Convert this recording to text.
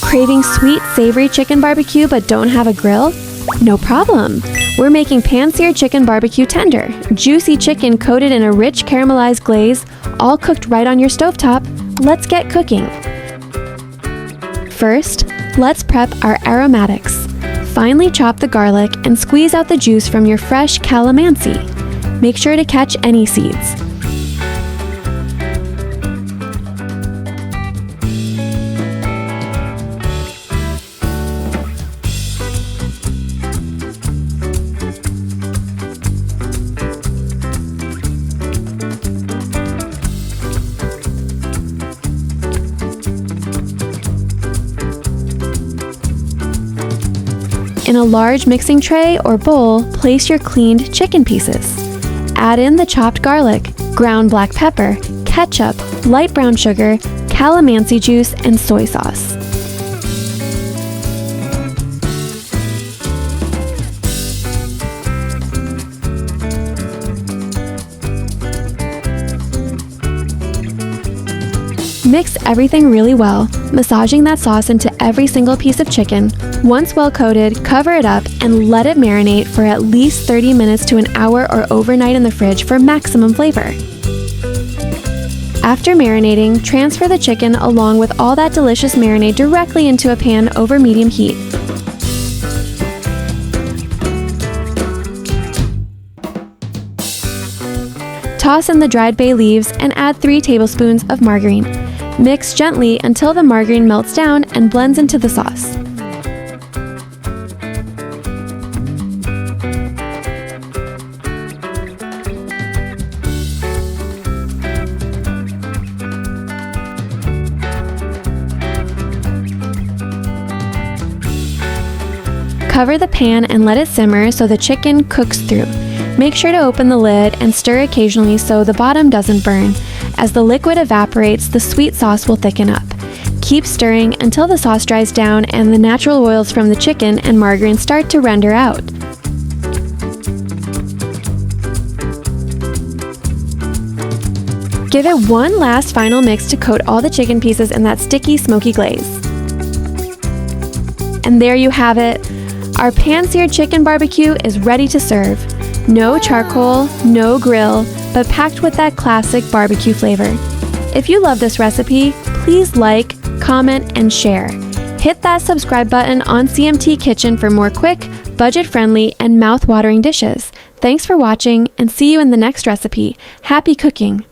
Craving sweet, savory chicken barbecue but don't have a grill? No problem. We're making pan-seared chicken barbecue tender, juicy chicken coated in a rich caramelized glaze, all cooked right on your stovetop. Let's get cooking. First, let's prep our aromatics. Finely chop the garlic and squeeze out the juice from your fresh calamansi. Make sure to catch any seeds. In a large mixing tray or bowl, place your cleaned chicken pieces. Add in the chopped garlic, ground black pepper, ketchup, light brown sugar, calamansi juice, and soy sauce. Mix everything really well, massaging that sauce into every single piece of chicken. Once well coated, cover it up and let it marinate for at least 30 minutes to an hour or overnight in the fridge for maximum flavor. After marinating, transfer the chicken along with all that delicious marinade directly into a pan over medium heat. Toss in the dried bay leaves and add 3 tablespoons of margarine. Mix gently until the margarine melts down and blends into the sauce. Cover the pan and let it simmer so the chicken cooks through. Make sure to open the lid and stir occasionally so the bottom doesn't burn. As the liquid evaporates, the sweet sauce will thicken up. Keep stirring until the sauce dries down and the natural oils from the chicken and margarine start to render out. Give it one last final mix to coat all the chicken pieces in that sticky, smoky glaze. And there you have it. Our pan-seared chicken barbecue is ready to serve. No charcoal, no grill, but packed with that classic barbecue flavor. If you love this recipe, please like, comment, and share. Hit that subscribe button on CMT Kitchen for more quick, budget-friendly, and mouth-watering dishes. Thanks for watching, and see you in the next recipe. Happy cooking!